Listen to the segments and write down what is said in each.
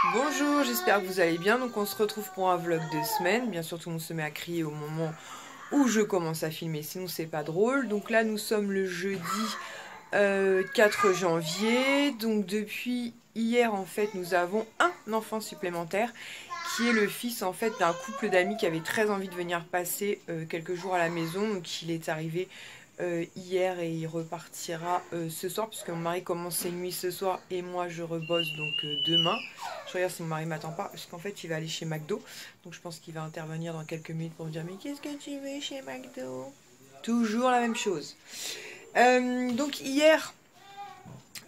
Bonjour, j'espère que vous allez bien. Donc on se retrouve pour un vlog de semaine. Bien sûr tout le monde se met à crier au moment où je commence à filmer, sinon c'est pas drôle. Donc là nous sommes le jeudi 4 janvier. Donc depuis hier en fait nous avons un enfant supplémentaire qui est le fils en fait d'un couple d'amis qui avait très envie de venir passer quelques jours à la maison. Donc il est arrivé hier et il repartira ce soir puisque mon mari commence ses nuits ce soir et moi je rebosse donc demain. Je regarde si mon mari m'attend pas parce qu'en fait il va aller chez McDo, donc je pense qu'il va intervenir dans quelques minutes pour me dire mais qu'est-ce que tu veux chez McDo? Toujours la même chose. Donc hier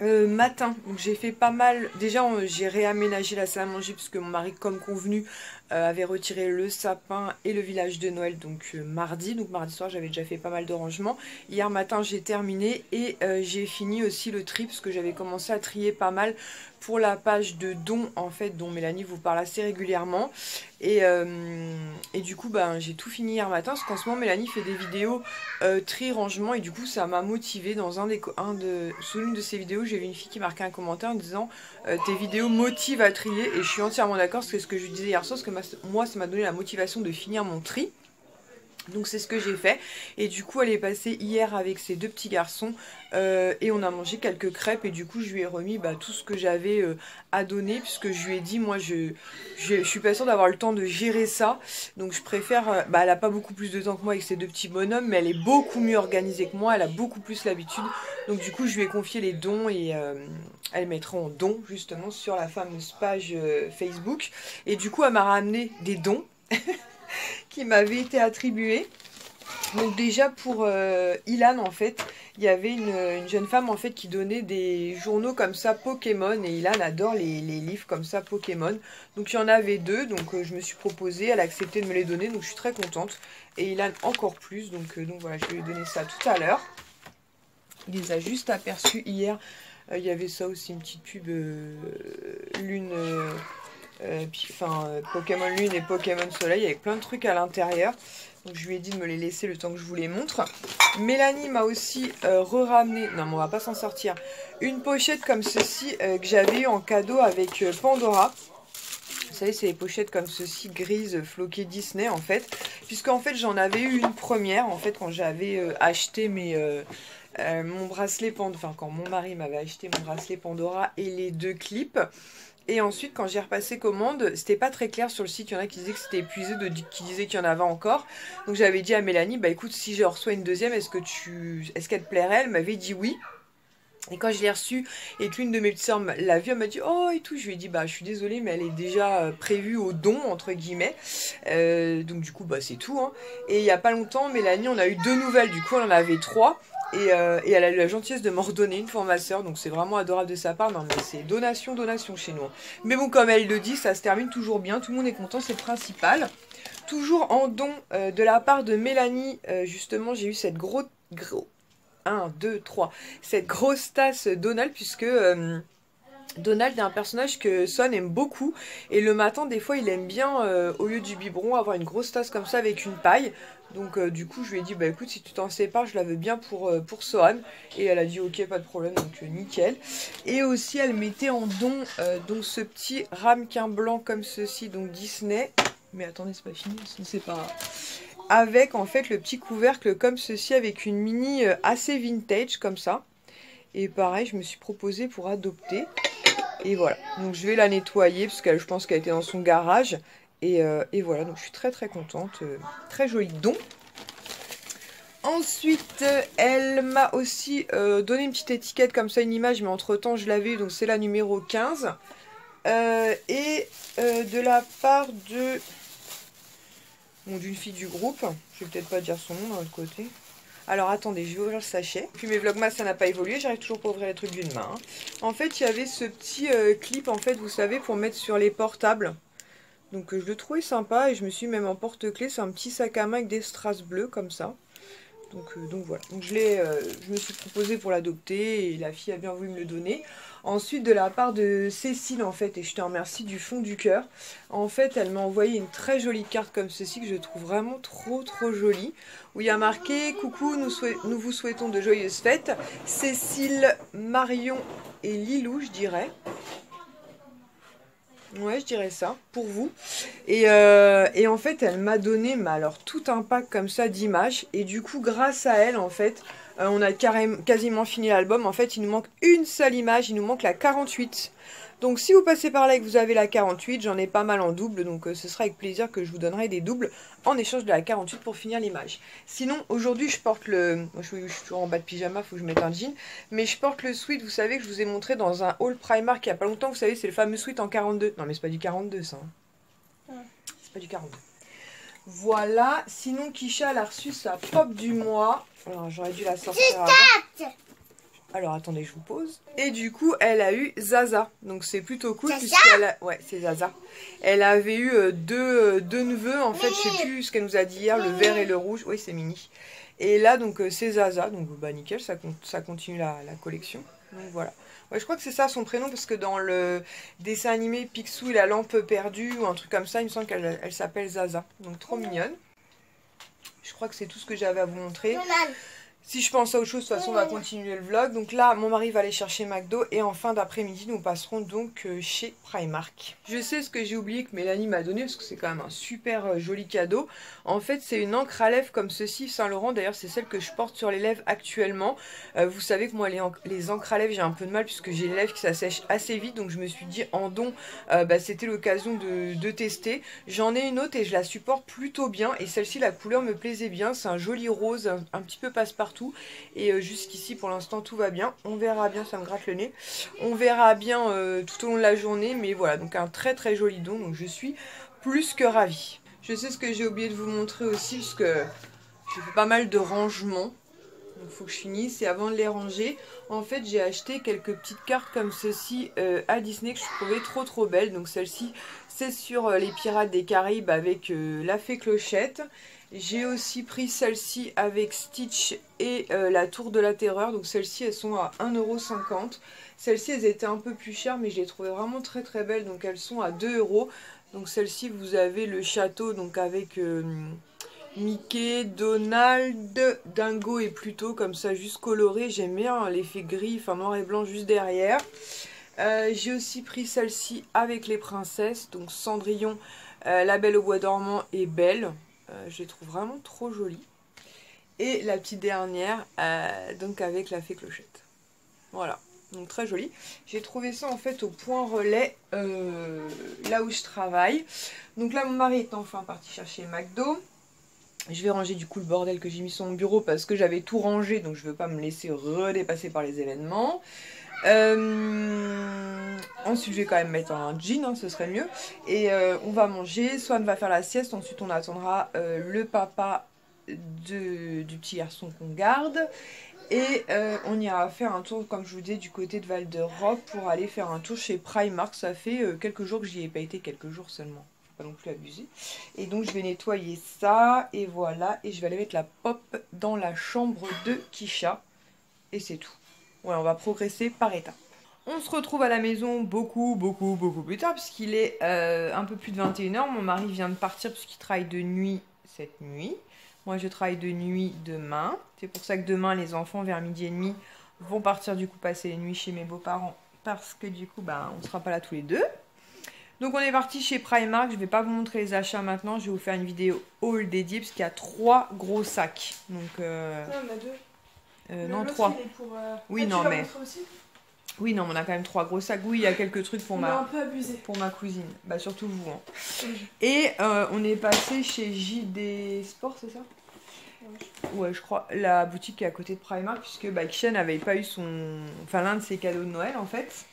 matin, donc j'ai fait pas mal. Déjà, j'ai réaménagé la salle à manger puisque mon mari, comme convenu, avait retiré le sapin et le village de Noël donc mardi. Donc mardi soir, j'avais déjà fait pas mal de rangements. Hier matin, j'ai terminé et j'ai fini aussi le tri parce que j'avais commencé à trier pas mal pour la page de dons en fait dont Mélanie vous parle assez régulièrement. Et du coup, ben, j'ai tout fini hier matin parce qu'en ce moment, Mélanie fait des vidéos tri rangement et du coup, ça m'a motivée dans sous l'une de ses vidéos. J'ai vu une fille qui marquait un commentaire en disant tes vidéos motivent à trier, et je suis entièrement d'accord, parce que ce que je disais hier soir, parce que moi ça m'a donné la motivation de finir mon tri. Donc c'est ce que j'ai fait, et du coup elle est passée hier avec ses deux petits garçons et on a mangé quelques crêpes, et du coup je lui ai remis tout ce que j'avais à donner, puisque je lui ai dit moi je suis pas sûre d'avoir le temps de gérer ça, donc je préfère, elle a pas beaucoup plus de temps que moi avec ses deux petits bonhommes, mais elle est beaucoup mieux organisée que moi, elle a beaucoup plus l'habitude, donc du coup je lui ai confié les dons et elle mettra en don justement sur la fameuse page Facebook, et du coup elle m'a ramené des dons qui m'avait été attribué. Donc déjà pour Ilan en fait, il y avait une jeune femme en fait qui donnait des journaux comme ça Pokémon, et Ilan adore les livres comme ça Pokémon. Donc il y en avait deux, donc je me suis proposée, elle a accepté de me les donner, donc je suis très contente. Et Ilan encore plus, donc voilà, je vais lui donner ça tout à l'heure. Il les a juste aperçus hier. Il y avait ça aussi, une petite pub Lune... Pokémon Lune et Pokémon Soleil avec plein de trucs à l'intérieur. Donc je lui ai dit de me les laisser le temps que je vous les montre. Mélanie m'a aussi re-ramené, non mais on va pas s'en sortir, une pochette comme ceci que j'avais eu en cadeau avec Pandora. Vous savez, c'est les pochettes comme ceci, grises, floquées Disney en fait. Puisque en fait j'en avais eu une première en fait quand j'avais acheté mon bracelet Pandora, enfin quand mon mari m'avait acheté mon bracelet Pandora et les deux clips. Et ensuite, quand j'ai repassé commande, c'était pas très clair sur le site. Il y en a qui disaient que c'était épuisé, d'autres qui disaient qu'il y en avait encore. Donc j'avais dit à Mélanie, bah écoute, si je reçois une deuxième, est-ce qu'elle te plairait? Elle m'avait dit oui. Et quand je l'ai reçue et que l'une de mes petites sœurs l'a vue, elle m'a dit oh et tout. Je lui ai dit bah je suis désolée, mais elle est déjà prévue au don entre guillemets. Donc du coup bah c'est tout. Hein. Et il y a pas longtemps, Mélanie, on a eu deux nouvelles. Du coup, elle en avait trois. Et elle a eu la gentillesse de m'en redonner une pour ma soeur, donc c'est vraiment adorable de sa part. Non mais c'est donation, donation chez nous. Mais bon, comme elle le dit, ça se termine toujours bien, tout le monde est content, c'est le principal. Toujours en don de la part de Mélanie, justement j'ai eu cette cette grosse tasse Donald, puisque... Donald est un personnage que Son aime beaucoup, et le matin des fois il aime bien au lieu du biberon avoir une grosse tasse comme ça avec une paille. Donc du coup je lui ai dit bah écoute, si tu t'en sépares je la veux bien pour Sohan, et elle a dit ok pas de problème, donc nickel. Et aussi elle mettait en don donc ce petit ramequin blanc comme ceci, donc Disney, mais attendez c'est pas fini, c'est pas... Avec en fait le petit couvercle comme ceci avec une mini assez vintage comme ça. Et pareil je me suis proposée pour adopter. Et voilà, donc je vais la nettoyer parce que je pense qu'elle était dans son garage. Et voilà, donc je suis très très contente. Très joli don. Ensuite, elle m'a aussi donné une petite étiquette comme ça, une image, mais entre temps je l'avais eu, donc c'est la numéro 15. De la part d'une fille du groupe, je vais peut-être pas dire son nom d'un autre côté. Alors attendez, je vais ouvrir le sachet. Puis mes vlogmas ça n'a pas évolué, j'arrive toujours pas à ouvrir les trucs d'une main. Hein. En fait il y avait ce petit clip en fait, vous savez, pour mettre sur les portables. Donc je le trouvais sympa et je me suis même en porte-clés, c'est un petit sac à main avec des strass bleus comme ça. Donc voilà, donc je me suis proposée pour l'adopter et la fille a bien voulu me le donner. Ensuite de la part de Cécile en fait, et je te remercie du fond du cœur, en fait elle m'a envoyé une très jolie carte comme ceci que je trouve vraiment trop jolie, où il y a marqué coucou, nous vous souhaitons de joyeuses fêtes, Cécile, Marion et Lilou je dirais. Ouais, je dirais ça, pour vous. Et en fait, elle m'a donné, mais alors, tout un pack comme ça d'images. Et du coup, grâce à elle, en fait, on a quasiment fini l'album. En fait, il nous manque une seule image, il nous manque la 48. Donc, si vous passez par là et que vous avez la 48, j'en ai pas mal en double. Donc, ce sera avec plaisir que je vous donnerai des doubles en échange de la 48 pour finir l'image. Sinon, aujourd'hui, je porte le... Moi, je suis toujours en bas de pyjama, faut que je mette un jean. Mais je porte le sweat, vous savez, que je vous ai montré dans un haul Primark il y a pas longtemps. Vous savez, c'est le fameux sweat en 42. Non, mais c'est pas du 42, ça. Hein. C'est pas du 42. Voilà. Sinon, Kisha, elle a reçu sa pop du mois. Alors, j'aurais dû la sortir avant. Alors, attendez, je vous pose. Et du coup, elle a eu Zaza. Donc, c'est plutôt cool. Puisqu'elle a... Ouais, c'est Zaza. Elle avait eu deux neveux. En fait, je sais plus ce qu'elle nous a dit hier, le vert et le rouge. Oui, c'est mini. Et là, donc, c'est Zaza. Donc, bah, nickel, ça continue la collection. Donc, voilà. Ouais, je crois que c'est ça son prénom, parce que dans le dessin animé Picsou et la lampe perdue, ou un truc comme ça, il me semble qu'elle s'appelle Zaza. Donc, trop mignonne. Je crois que c'est tout ce que j'avais à vous montrer. Si je pense à autre chose, de toute façon, on va continuer le vlog. Donc là, mon mari va aller chercher McDo. Et en fin d'après-midi, nous passerons donc chez Primark. Je sais ce que j'ai oublié que Mélanie m'a donné, parce que c'est quand même un super joli cadeau. En fait, c'est une encre à lèvres comme ceci, Saint Laurent. D'ailleurs, c'est celle que je porte sur les lèvres actuellement. Vous savez que moi, les encres à lèvres, j'ai un peu de mal, puisque j'ai les lèvres qui s'assèchent assez vite. Donc je me suis dit, en don, c'était l'occasion de tester. J'en ai une autre et je la supporte plutôt bien. Et celle-ci, la couleur me plaisait bien. C'est un joli rose, un petit peu passe-partout. Et jusqu'ici pour l'instant tout va bien. On verra bien, ça me gratte le nez. On verra bien tout au long de la journée. Mais voilà, donc un très très joli don. Donc je suis plus que ravie. Je sais ce que j'ai oublié de vous montrer aussi, parce que j'ai fait pas mal de rangements. Donc il faut que je finisse. Et avant de les ranger, en fait j'ai acheté quelques petites cartes comme ceci à Disney que je trouvais trop belles. Donc celle-ci c'est sur les Pirates des Caraïbes avec la fée Clochette. J'ai aussi pris celle-ci avec Stitch et la Tour de la Terreur. Donc celles-ci elles sont à 1,50 €. Celles-ci elles étaient un peu plus chères, mais je les trouvais vraiment très belles. Donc elles sont à 2 €. Donc celle-ci vous avez le château donc avec Mickey, Donald, Dingo et Pluto, comme ça juste coloré. J'aime bien l'effet gris, enfin noir et blanc juste derrière. J'ai aussi pris celle-ci avec les princesses, donc Cendrillon, La Belle au Bois dormant et Belle. Je les trouve vraiment trop jolies. Et la petite dernière, donc avec la fée Clochette. Voilà, donc très jolie. J'ai trouvé ça en fait au point relais, là où je travaille. Donc là mon mari est enfin parti chercher McDo. Je vais ranger du coup le bordel que j'ai mis sur mon bureau parce que j'avais tout rangé, donc je ne veux pas me laisser redépasser par les événements. Ensuite je vais quand même mettre un jean, hein, ce serait mieux. Et on va manger, Swan va faire la sieste, ensuite on attendra le papa du petit garçon qu'on garde. Et on ira faire un tour, comme je vous disais, du côté de Val d'Europe pour aller faire un tour chez Primark. Ça fait quelques jours que j'y ai pas été, quelques jours seulement. Faut pas non plus abuser. Et donc je vais nettoyer ça, et voilà. Et je vais aller mettre la pop dans la chambre de Kisha. Et c'est tout. Voilà, on va progresser par étapes. On se retrouve à la maison beaucoup plus tard, puisqu'il est un peu plus de 21 h. Mon mari vient de partir puisqu'il travaille de nuit cette nuit. Moi, je travaille de nuit demain. C'est pour ça que demain, les enfants, vers 12h30, vont partir du coup passer les nuits chez mes beaux-parents. Parce que du coup, on ne sera pas là tous les deux. Donc, on est parti chez Primark. Je ne vais pas vous montrer les achats maintenant. Je vais vous faire une vidéo haul dédiée, parce qu'il y a 3 gros sacs. Donc, non, on a 2. Non, 3. Pour, oui, non, mais... Oui, non, on a quand même 3 gros sacs. Oui, il y a quelques trucs pour un peu abusé. Pour ma cousine. Bah, surtout vous. Hein. Et on est passé chez JD Sport, c'est ça? Ouais, je crois. La boutique qui est à côté de Primark, puisque Kisha n'avait pas eu l'un de ses cadeaux de Noël, en fait.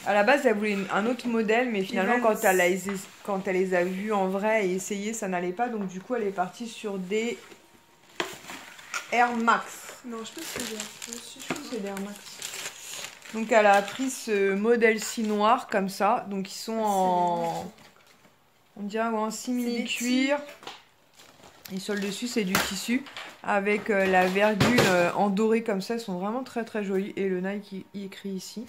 À la base, elle voulait un autre modèle, mais finalement, quand elle les a vus en vrai et essayé, ça n'allait pas. Donc, du coup, elle est partie sur des Air Max. Non, je pense que c'est des Air Max. Donc elle a pris ce modèle-ci noir comme ça. Donc ils sont en... On dirait en simili-cuir. Et sur le dessus c'est du tissu. Avec la virgule en doré comme ça. Elles sont vraiment très jolies. Et le Nike y écrit ici.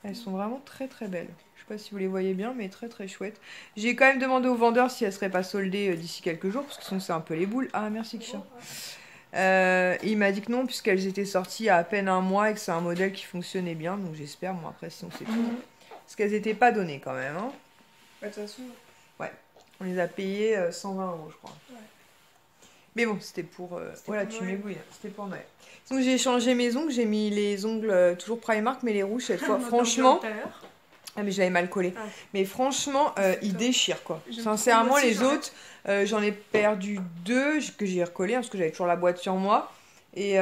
Elles sont vraiment très belles. Je sais pas si vous les voyez bien, mais très chouettes. J'ai quand même demandé au vendeur si elles seraient pas soldées d'ici quelques jours. Parce que sinon c'est un peu les boules. Ah merci Kisha. Il m'a dit que non, puisqu'elles étaient sorties à peine un mois et que c'est un modèle qui fonctionnait bien. Donc j'espère, moi après sinon c'est tout. Parce qu'elles n'étaient pas données quand même. Hein. Bah, de toute façon. On les a payés 120 € je crois. Ouais. Mais bon, c'était pour... voilà, pour tu Noël. m'éblouis, c'était pour Noël. Donc j'ai changé mes ongles, j'ai mis les ongles toujours Primark, mais les rouges cette fois. Franchement... Ah mais j'avais mal collé. Ah. Mais franchement, ils déchirent quoi. J'aime Sincèrement, trop, moi aussi, les autres, j'en ai perdu 2 que j'ai recollé parce que j'avais toujours la boîte sur moi. Et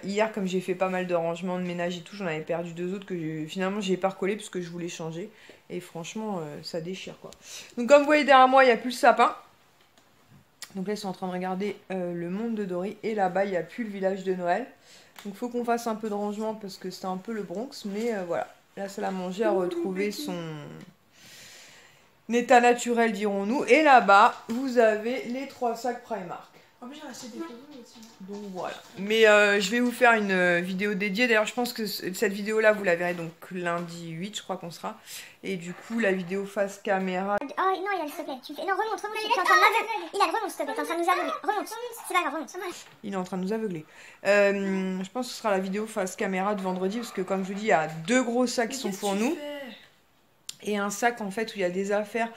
hier, comme j'ai fait pas mal de rangements de ménage et tout, j'en avais perdu 2 autres que finalement j'ai pas recollé parce que je voulais changer. Et franchement, ça déchire quoi. Donc comme vous voyez derrière moi, il n'y a plus le sapin. Donc là, ils sont en train de regarder le monde de Dory. Et là-bas, il n'y a plus le village de Noël. Donc il faut qu'on fasse un peu de rangement parce que c'était un peu le Bronx. Mais voilà. La salle à manger a retrouvé son état naturel, dirons-nous. Et là-bas, vous avez les 3 sacs Primark. En plus, j'ai acheté des cadeaux aussi. Donc voilà. Mais je vais vous faire une vidéo dédiée. D'ailleurs, je pense que cette vidéo-là, vous la verrez donc lundi 8, je crois qu'on sera. Et du coup, la vidéo face caméra. Oh non, il a le s'il te plaît. Non, remonte. Tu es en train de m'aveugler. Il a remonte, s'il te plaît. T'es en train de nous aveugler. Remonte. C'est pas grave, remonte. Il est en train de nous aveugler. Je pense que ce sera la vidéo face caméra de vendredi. Parce que comme je vous dis, il y a 2 gros sacs qui sont pour nous. Et un sac en fait où il y a des affaires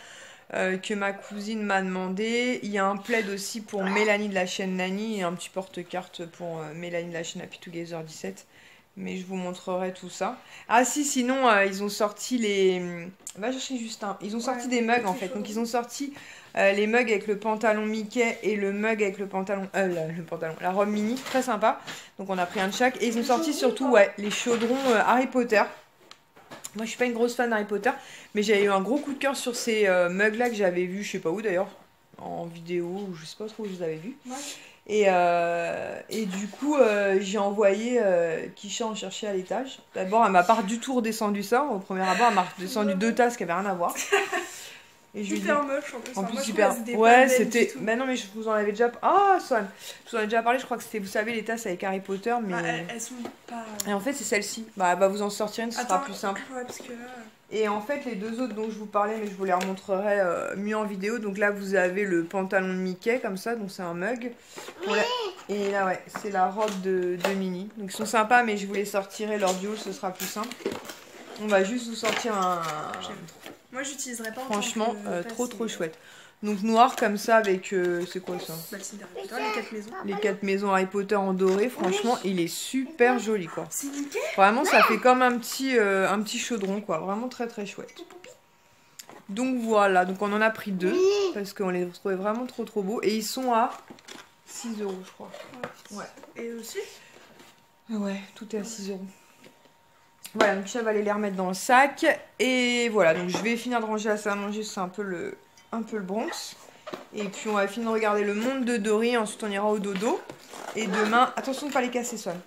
que ma cousine m'a demandé. Il y a un plaid aussi pour Mélanie de la chaîne Nani et un petit porte-carte pour Mélanie de la chaîne Happy Together 17. Mais je vous montrerai tout ça. Ah si, sinon ils ont sorti les... Va chercher Justin. Ils ont sorti des mugs en fait. Donc ils ont sorti les mugs avec le pantalon Mickey et le mug avec le pantalon... la robe mini. Très sympa. Donc on a pris un de chaque. Et ils ont sorti surtout les chaudrons Harry Potter. Moi je suis pas une grosse fan d'Harry Potter, mais j'avais eu un gros coup de cœur sur ces mugs là que j'avais vu, je sais pas où d'ailleurs, en vidéo, ou je sais pas trop où je les avais vus. Ouais. Et du coup j'ai envoyé Kisha en chercher à l'étage. D'abord elle m'a pas du tout redescendu ça, au premier abord elle m'a redescendu 2 tasses qui avaient rien à voir. Et je hyper moche en plus. En plus hyper. Ouais, c'était. Bah non, mais je vous en avais déjà. Ah, Swan. Je vous en ai déjà parlé. Je crois que c'était, vous savez, les tasses avec Harry Potter, mais. Bah, elles sont pas. Et en fait, c'est celle-ci. Bah, vous en sortir une, ce sera plus simple. Ouais, parce que là. Et en fait, les 2 autres dont je vous parlais, mais je vous les remontrerai mieux en vidéo. Donc là, vous avez le pantalon de Mickey, comme ça. Donc c'est un mug. Et là, ouais, c'est la robe de Minnie. Donc ils sont sympas, mais je vous les sortirai lors du haul, ce sera plus simple. On va juste vous sortir un. Moi j'utiliserais pas. Franchement, trop chouette. Donc noir comme ça avec. C'est quoi ça? Bah, les 4 maisons. Les 4 maisons Harry Potter en doré. Franchement, il est super joli quoi. C'est nickel. Vraiment, ça fait comme un petit chaudron quoi. Vraiment très chouette. Donc voilà, donc on en a pris 2 parce qu'on les trouvait vraiment trop beaux. Et ils sont à 6 € je crois. Ouais. Et aussi? Ouais, tout est à 6 €. Voilà, donc Michel va aller les remettre dans le sac. Et voilà, donc je vais finir de ranger la salle à manger, c'est un peu le Bronx. Et puis on va finir de regarder le monde de Dory, ensuite on ira au dodo. Et demain, attention de ne pas les casser, Swan.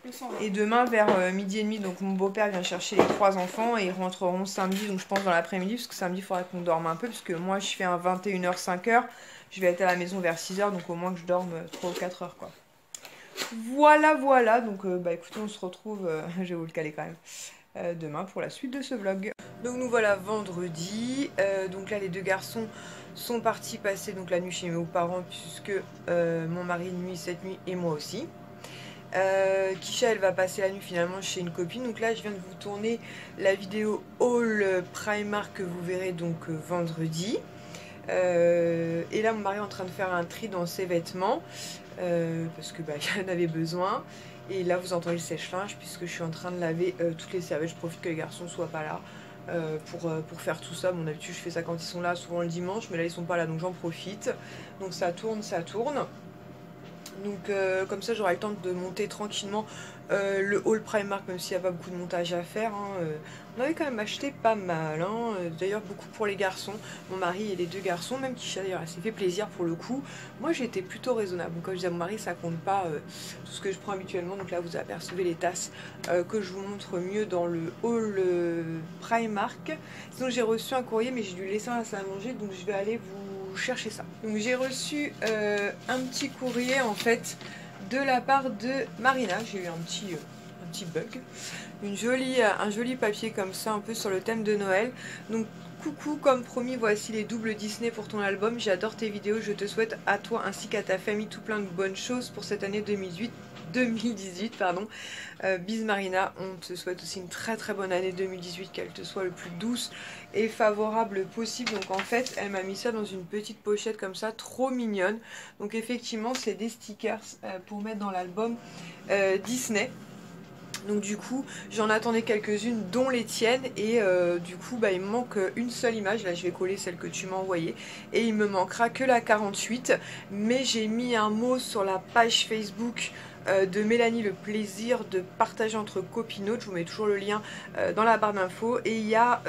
Et demain vers 12h30, donc mon beau-père vient chercher les 3 enfants et ils rentreront samedi, donc je pense dans l'après-midi, parce que samedi il faudra qu'on dorme un peu, parce que moi je fais un 21h, 5h. Je vais être à la maison vers 6h, donc au moins que je dorme 3 ou 4 heures quoi. Voilà, donc bah écoutez, on se retrouve, je vais vous le caler quand même. Demain pour la suite de ce vlog. Donc nous voilà vendredi, donc là les 2 garçons sont partis passer donc la nuit chez mes parents puisque mon mari de nuit cette nuit et moi aussi. Kisha elle va passer la nuit finalement chez une copine, donc là je viens de vous tourner la vidéo haul Primark que vous verrez donc vendredi. Et là mon mari est en train de faire un tri dans ses vêtements parce que bah, il en avait besoin. Et là vous entendez le sèche-linge puisque je suis en train de laver toutes les serviettes. Je profite que les garçons soient pas là pour faire tout ça. Bon, d'habitude je fais ça quand ils sont là, souvent le dimanche, mais là ils sont pas là donc j'en profite. Donc ça tourne. Donc comme ça j'aurai le temps de monter tranquillement le haul Primark, même s'il n'y a pas beaucoup de montage à faire. On avait quand même acheté pas mal, d'ailleurs beaucoup pour les garçons, mon mari et les 2 garçons, même Kisha d'ailleurs elle s'est fait plaisir pour le coup. Moi j'ai été plutôt raisonnable, donc comme je disais à mon mari ça compte pas tout ce que je prends habituellement, donc là vous apercevez les tasses que je vous montre mieux dans le haul Primark. Sinon j'ai reçu un courrier mais j'ai dû le laisser à la salle à manger, donc je vais aller vous chercher ça. Donc j'ai reçu un petit courrier en fait de la part de Marina. J'ai eu un petit bug, un joli papier comme ça un peu sur le thème de Noël. Donc coucou, comme promis voici les doubles Disney pour ton album, j'adore tes vidéos, je te souhaite à toi ainsi qu'à ta famille tout plein de bonnes choses pour cette année 2018. 2018, pardon. Bis Marina, on te souhaite aussi une très très bonne année 2018, qu'elle te soit le plus douce et favorable possible. Donc en fait, elle m'a mis ça dans une petite pochette comme ça, trop mignonne. Donc effectivement, c'est des stickers pour mettre dans l'album Disney. Donc du coup j'en attendais quelques-unes dont les tiennes et du coup bah, il me manque une seule image, là je vais coller celle que tu m'as envoyée et il me manquera que la 48, mais j'ai mis un mot sur la page Facebook de Mélanie, le plaisir de partager entre copinotes, je vous mets toujours le lien dans la barre d'infos, et il y a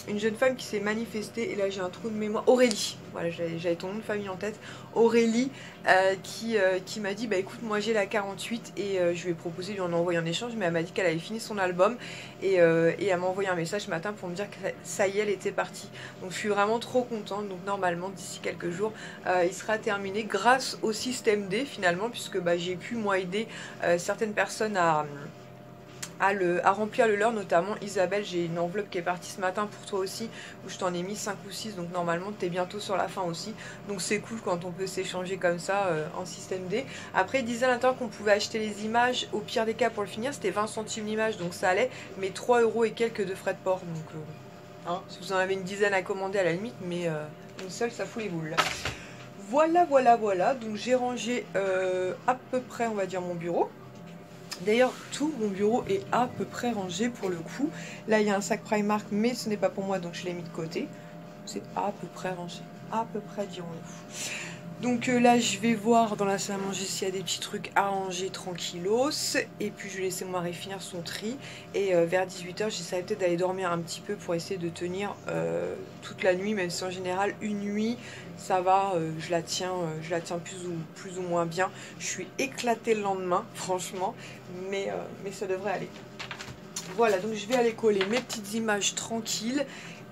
une jeune femme qui s'est manifestée, et là j'ai un trou de mémoire, Aurélie, voilà j'avais ton nom de famille en tête, Aurélie qui m'a dit bah écoute moi j'ai la 48 et je lui ai proposé de lui en envoyer en échange, mais elle m'a dit qu'elle avait fini son album et elle m'a envoyé un message ce matin pour me dire que ça y est, elle était partie. Donc je suis vraiment trop contente. Donc normalement d'ici quelques jours il sera terminé grâce au système D finalement, puisque bah, j'ai pu moi aider certaines personnes à remplir le leur, notamment Isabelle. J'ai une enveloppe qui est partie ce matin pour toi aussi, où je t'en ai mis 5 ou 6, donc normalement tu es bientôt sur la fin aussi, donc c'est cool quand on peut s'échanger comme ça en système D. Après il disait à l'intérieur qu'on pouvait acheter les images, au pire des cas pour le finir c'était 20 centimes l'image, donc ça allait, mais 3 € et quelques de frais de port, donc hein, si vous en avez une dizaine à commander à la limite, mais une seule ça fout les boules. Voilà, donc j'ai rangé à peu près on va dire mon bureau. D'ailleurs, tout mon bureau est à peu près rangé pour le coup. Là, il y a un sac Primark, mais ce n'est pas pour moi, donc je l'ai mis de côté. C'est à peu près rangé. À peu près, dirons-nous. Donc là, je vais voir dans la salle à manger s'il y a des petits trucs à ranger tranquillos. Et puis, je vais laisser mon mari finir son tri. Et vers 18 h, j'essaierai peut-être d'aller dormir un petit peu pour essayer de tenir toute la nuit. Même si en général, une nuit, ça va, je la tiens plus ou moins bien. Je suis éclatée le lendemain, franchement. Mais ça devrait aller. Voilà, donc je vais aller coller mes petites images tranquilles.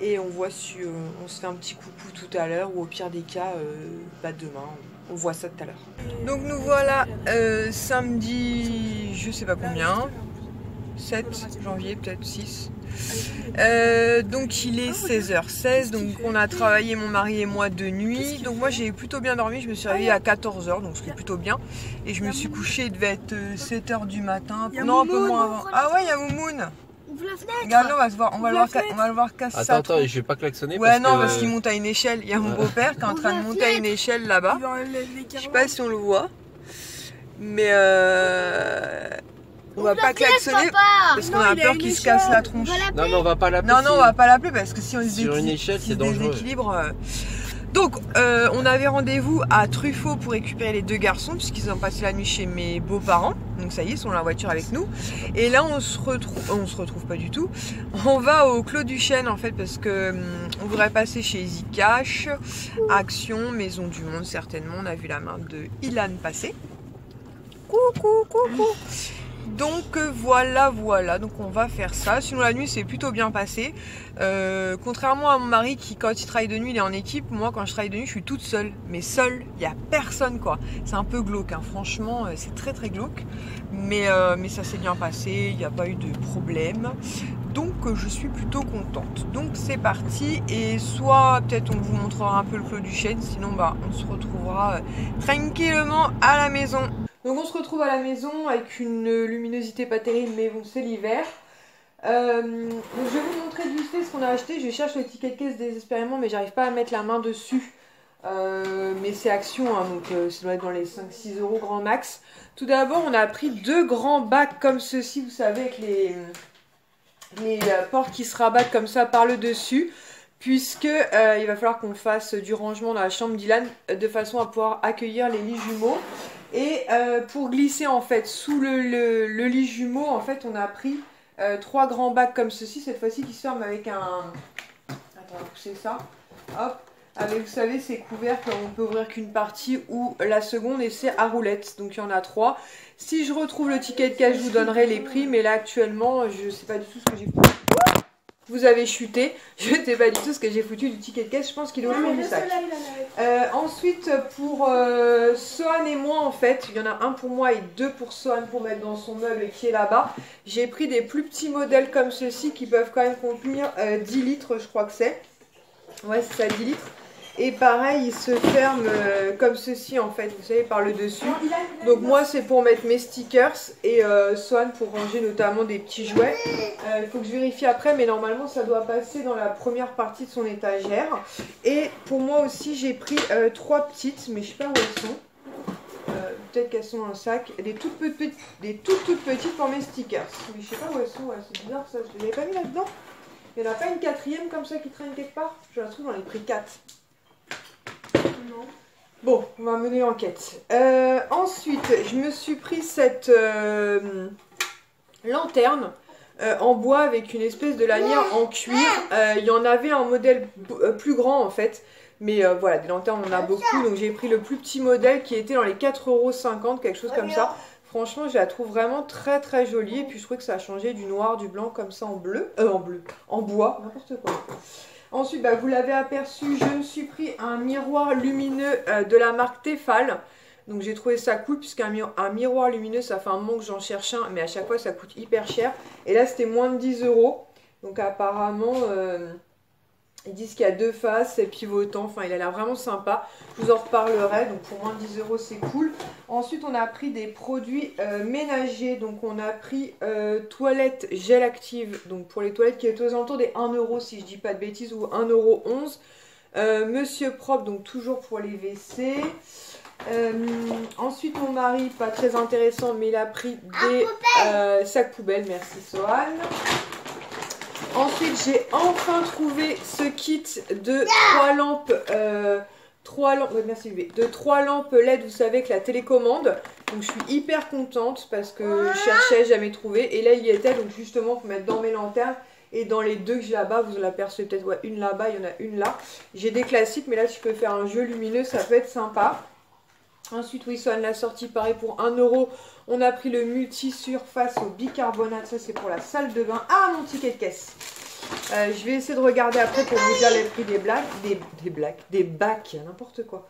Et on voit si on se fait un petit coucou tout à l'heure, ou au pire des cas, bah demain, on voit ça tout à l'heure. Donc nous voilà samedi, je sais pas combien, 7 janvier, peut-être 6. Donc il est 16 h 16, donc on a travaillé mon mari et moi de nuit. Donc moi j'ai plutôt bien dormi, je me suis réveillée à 14 h, donc ce qui est plutôt bien. Et je me suis couchée, il devait être 7 h du matin, non un peu moins avant. Ah ouais, il y a Moumoun. Ouvre la fenêtre. Regarde, on va le voir casser ça. Attends, je vais pas klaxonner. Ouais, parce qu'il monte à une échelle. Il y a mon beau-père qui est en train de monter à une échelle là-bas. Je sais pas si on le voit. Mais on va pas klaxonner parce qu'on a peur qu'il se casse la tronche. Non, mais on va pas l'appeler. Non, on va pas l'appeler parce que si on sur une échelle, c'est dangereux. Donc, on avait rendez-vous à Truffaut pour récupérer les deux garçons, puisqu'ils ont passé la nuit chez mes beaux-parents. Donc ça y est, ils sont dans la voiture avec nous. Et là, on se retrouve pas du tout. On va au Clos du Chêne, en fait, parce que on voudrait passer chez Easy Cash, Action, Maison du Monde, certainement. On a vu la main de Ilan passer. Coucou. Donc voilà, donc on va faire ça. Sinon la nuit c'est plutôt bien passé. Contrairement à mon mari qui quand il travaille de nuit il est en équipe, moi quand je travaille de nuit je suis toute seule. Mais seule, il n'y a personne quoi. C'est un peu glauque, hein. Franchement c'est très glauque. Mais ça s'est bien passé, il n'y a pas eu de problème. Donc je suis plutôt contente. Donc c'est parti. Et soit peut-être on vous montrera un peu le Clos du Chêne, sinon bah on se retrouvera tranquillement à la maison. Donc on se retrouve à la maison avec une luminosité pas terrible, mais bon c'est l'hiver. Donc je vais vous montrer vite fait ce qu'on a acheté. Je cherche le ticket de caisse désespérément, mais j'arrive pas à mettre la main dessus. Mais c'est Action, hein, donc ça doit être dans les 5-6 € grand max. Tout d'abord on a pris 2 grands bacs comme ceci, vous savez, avec les portes qui se rabattent comme ça par le dessus. Puisque il va falloir qu'on fasse du rangement dans la chambre d'Ilan de façon à pouvoir accueillir les lits jumeaux. Et pour glisser en fait sous le lit jumeau, en fait on a pris 3 grands bacs comme ceci, cette fois-ci qui se ferment avec un... Attends, on va pousser ça. Hop, avec vous savez ces couvercles, on peut ouvrir qu'une partie ou la seconde, et c'est à roulettes, donc il y en a 3. Si je retrouve le ticket de cash, je vous donnerai les prix, mais là actuellement je sais pas du tout ce que j'ai foutu. Vous avez chuté, je ne sais pas du tout ce que j'ai foutu du ticket de caisse, je pense qu'il est au fond du sac. Ensuite pour Sohan et moi en fait, il y en a un pour moi et 2 pour Sohan pour mettre dans son meuble qui est là-bas. J'ai pris des plus petits modèles comme ceux-ci qui peuvent quand même contenir 10 litres je crois que c'est. Ouais c'est ça, 10 litres. Et pareil, il se ferme comme ceci en fait, vous savez, par le dessus. Donc moi c'est pour mettre mes stickers et Swan pour ranger notamment des petits jouets. Il faut que je vérifie après, mais normalement ça doit passer dans la première partie de son étagère. Et pour moi aussi j'ai pris 3 petites, mais je sais pas où elles sont. Peut-être qu'elles sont dans un sac. Des toutes petites pour mes stickers. Mais je sais pas où elles sont, ouais, c'est bizarre ça. Je les avais pas mis là-dedans. Il n'y en a pas une quatrième comme ça qui traîne quelque part? Je la trouve, j'en ai pris 4. Non. Bon, on va mener l'enquête. Ensuite, je me suis pris cette lanterne en bois avec une espèce de lanière en cuir. Il y en avait un modèle plus grand en fait. Mais voilà, des lanternes on en a beaucoup. Donc j'ai pris le plus petit modèle qui était dans les 4,50 €, quelque chose comme ça. Franchement, je la trouve vraiment très très jolie. Et puis je trouve que ça a changé du noir, du blanc comme ça en bleu. En bois, n'importe quoi. Ensuite, bah, vous l'avez aperçu, je me suis pris un miroir lumineux de la marque Tefal. Donc j'ai trouvé ça cool puisqu'un miroir lumineux, ça fait un moment que j'en cherche un. Mais à chaque fois, ça coûte hyper cher. Et là, c'était moins de 10 €. Donc apparemment, ils disent qu'il y a 2 faces, c'est pivotant. Enfin, il a l'air vraiment sympa. Je vous en reparlerai. Donc pour moins de 10 €, c'est cool. Ensuite, on a pris des produits ménagers. Donc on a pris toilette gel active. Donc pour les toilettes qui est aux alentours des 1 € si je dis pas de bêtises, ou 1,11 €. Monsieur Propre, donc toujours pour les WC. Ensuite, mon mari, pas très intéressant, mais il a pris des sacs poubelles. Merci Sohan. Ensuite, j'ai enfin trouvé ce kit de 3 lampes, de 3 lampes LED, vous savez, avec la télécommande. Donc, je suis hyper contente parce que je cherchais, jamais trouvé. Et là, il y était, donc justement, pour mettre dans mes lanternes. Et dans les 2 que j'ai là-bas, vous l'apercevez peut-être, ouais, une là-bas, il y en a une là. J'ai des classiques, mais là, si je peux faire un jeu lumineux, ça peut être sympa. Ensuite, oui, Swan l'a sorti, pareil, pour 1 €. On a pris le multi-surface au bicarbonate. Ça, c'est pour la salle de bain. Ah, mon ticket de caisse. Je vais essayer de regarder après pour vous dire les prix des bacs, n'importe quoi.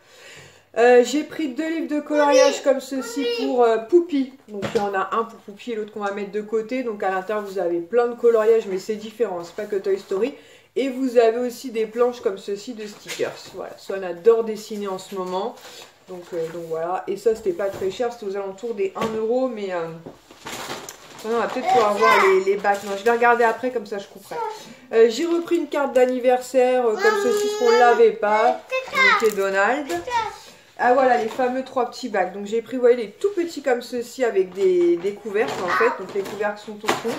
J'ai pris 2 livres de coloriage comme ceci pour Poupie. Donc, il y en a un pour Poupie et l'autre qu'on va mettre de côté. Donc, à l'intérieur, vous avez plein de coloriage, mais c'est différent. C'est pas que Toy Story. Et vous avez aussi des planches comme ceci de stickers. Voilà, Swan adore dessiner en ce moment. Donc voilà, et ça c'était pas très cher, c'était aux alentours des 1 €, mais on va peut-être pouvoir voir les bacs. Non, je vais regarder après, comme ça je couperai. J'ai repris une carte d'anniversaire comme ceci, ce qu'on ne l'avait pas, Mickey Donald. Ah voilà, les fameux 3 petits bacs. Donc j'ai pris, vous voyez, les tout petits comme ceci avec des couvercles en fait. Donc les couvercles sont au fond.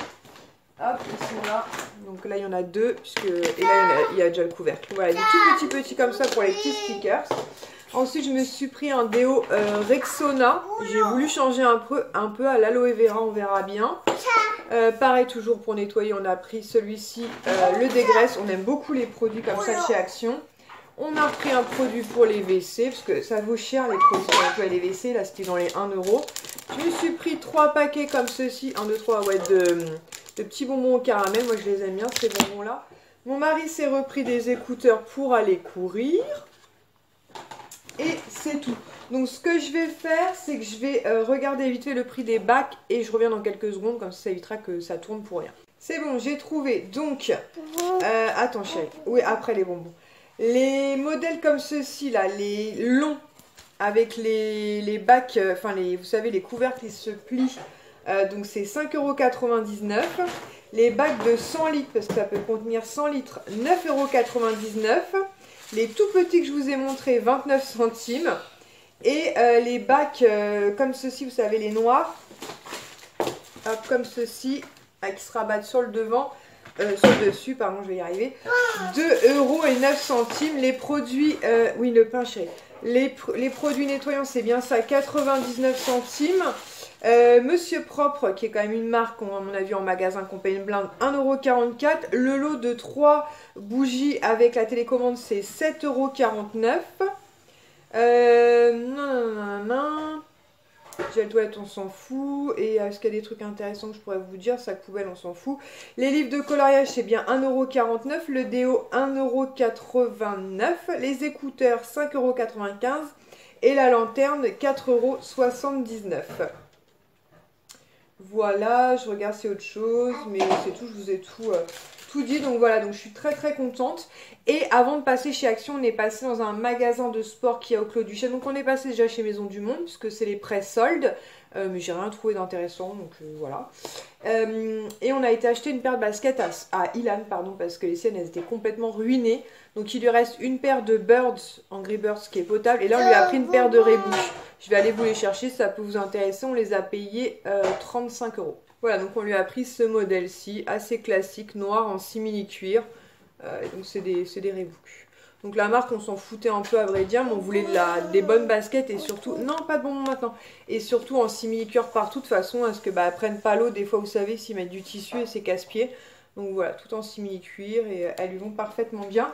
Hop, ils sont là. Donc là il y en a 2, et là il y a déjà le couvercle. Voilà, des tout petits comme ça pour les petits stickers. Ensuite, je me suis pris un déo Rexona. J'ai voulu changer un peu à l'aloe vera, on verra bien. Pareil, toujours pour nettoyer, on a pris celui-ci, le dégraisse. On aime beaucoup les produits comme ça de chez Action. On a pris un produit pour les WC, parce que ça vaut cher les produits pour nettoyer les WC. Là, c'était dans les 1 €. Je me suis pris 3 paquets comme ceci. 1, 2, 3, ouais, de petits bonbons au caramel. Moi, je les aime bien, ces bonbons-là. Mon mari s'est repris des écouteurs pour aller courir. Et c'est tout. Donc ce que je vais faire, c'est que je vais regarder vite fait le prix des bacs et je reviens dans quelques secondes, comme ça évitera que ça tourne pour rien. C'est bon, j'ai trouvé. Donc, attends chérie. Oui, après les bonbons. Les modèles comme ceci là, les longs, avec les bacs, vous savez, les couvercles qui se plient. Donc c'est 5,99 €. Les bacs de 100 litres, parce que ça peut contenir 100 litres, 9,99 €. Les tout petits que je vous ai montrés, 29 centimes. Et les bacs comme ceci, vous savez, les noirs. Hop, comme ceci, qui se rabattent sur le devant. Sur le dessus, pardon, je vais y arriver. 2,09 €. Les produits, oui, le pain chéri. Les produits nettoyants, c'est bien ça, 99 centimes. Monsieur Propre, qui est quand même une marque, on a vu en magasin qu'on paye une blinde, 1,44 €. Le lot de 3 bougies avec la télécommande, c'est 7,49 €. Non. Gel toilette, on s'en fout. Et est-ce qu'il y a des trucs intéressants que je pourrais vous dire? Sac poubelle, on s'en fout. Les livres de coloriage, c'est bien 1,49 €. Le déo, 1,89 €. Les écouteurs, 5,95 € Et la lanterne, 4,79 €. Voilà, je regarde si autre chose, mais c'est tout, je vous ai tout dit. Donc voilà, donc je suis très très contente. Et avant de passer chez Action, on est passé dans un magasin de sport qui est au Clos du Chêne. Donc on est passé déjà chez Maison du Monde, puisque c'est les pré-soldes. Mais j'ai rien trouvé d'intéressant, donc voilà. Et on a été acheter une paire de baskets à Ilan, pardon, parce que les siennes, elles étaient complètement ruinées. Donc il lui reste une paire de Birds, Angry Birds, qui est potable. Et là, on lui a pris une paire de Reebok. Je vais aller vous les chercher, ça peut vous intéresser. On les a payés 35 €. Voilà, donc on lui a pris ce modèle-ci, assez classique, noir en simili-cuir. Donc c'est des Reebok. Donc la marque, on s'en foutait un peu à vrai dire, mais on voulait des bonnes baskets et surtout... Non, pas de bonbons maintenant. Et surtout en simili-cuir partout, de toute façon, parce que elles prennent pas l'eau. Des fois, vous savez, s'ils mettent du tissu et c'est casse-pied. Donc voilà, tout en simili-cuir et elles lui vont parfaitement bien.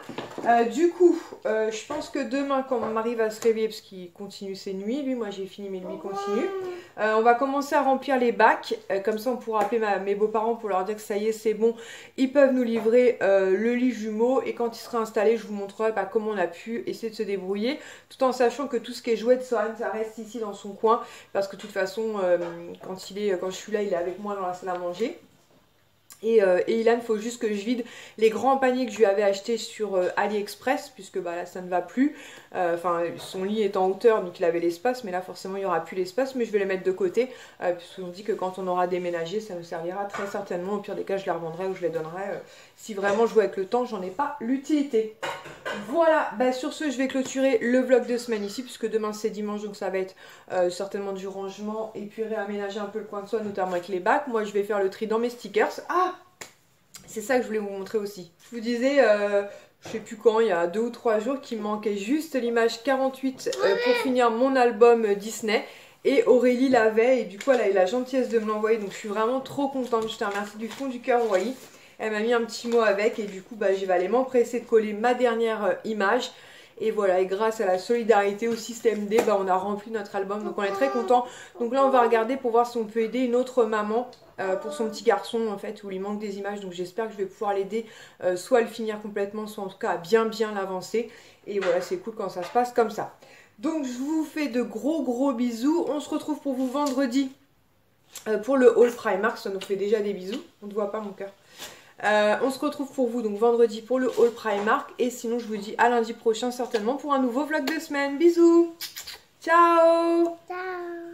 Du coup, je pense que demain, quand mon mari va se réveiller, parce qu'il continue ses nuits, lui, moi j'ai fini, mais lui il continue, on va commencer à remplir les bacs. Comme ça, on pourra appeler mes beaux-parents pour leur dire que ça y est, c'est bon. Ils peuvent nous livrer le lit jumeau et quand il sera installé, je vous montrerai comment on a pu essayer de se débrouiller. Tout en sachant que tout ce qui est jouet de Soren, ça reste ici dans son coin. Parce que de toute façon, quand je suis là, il est avec moi dans la salle à manger. Et Ilan, il faut juste que je vide les grands paniers que je lui avais achetés sur AliExpress, puisque là ça ne va plus. Enfin, son lit est en hauteur, donc il avait l'espace, mais là forcément il n'y aura plus l'espace, mais je vais les mettre de côté, puisqu'on dit que quand on aura déménagé, ça nous servira très certainement. Au pire des cas, je les revendrai ou je les donnerai. Si vraiment je joue avec le temps, j'en ai pas l'utilité. Voilà, sur ce, je vais clôturer le vlog de semaine ici, puisque demain c'est dimanche, donc ça va être certainement du rangement et puis réaménager un peu le coin de soi, notamment avec les bacs. Moi, je vais faire le tri dans mes stickers. Ah, c'est ça que je voulais vous montrer aussi. Je vous disais, je sais plus quand, il y a 2 ou 3 jours, qu'il me manquait juste l'image 48 pour finir mon album Disney. Et Aurélie l'avait, et du coup, elle a eu la gentillesse de me l'envoyer, donc je suis vraiment trop contente. Je te remercie du fond du cœur, Aurélie. Elle m'a mis un petit mot avec, et du coup, je vais aller m'empresser de coller ma dernière image. Et voilà, et grâce à la solidarité au système D, on a rempli notre album, donc on est très content. Donc là, on va regarder pour voir si on peut aider une autre maman pour son petit garçon, en fait, où il manque des images. Donc j'espère que je vais pouvoir l'aider, soit à le finir complètement, soit en tout cas à bien l'avancer. Et voilà, c'est cool quand ça se passe comme ça. Donc je vous fais de gros bisous. On se retrouve pour vous vendredi pour le haul Primark. Ça nous fait déjà des bisous. On ne voit pas mon cœur. On se retrouve pour vous donc vendredi pour le haul Primark. Et sinon je vous dis à lundi prochain certainement pour un nouveau vlog de semaine. Bisous. Ciao. Ciao.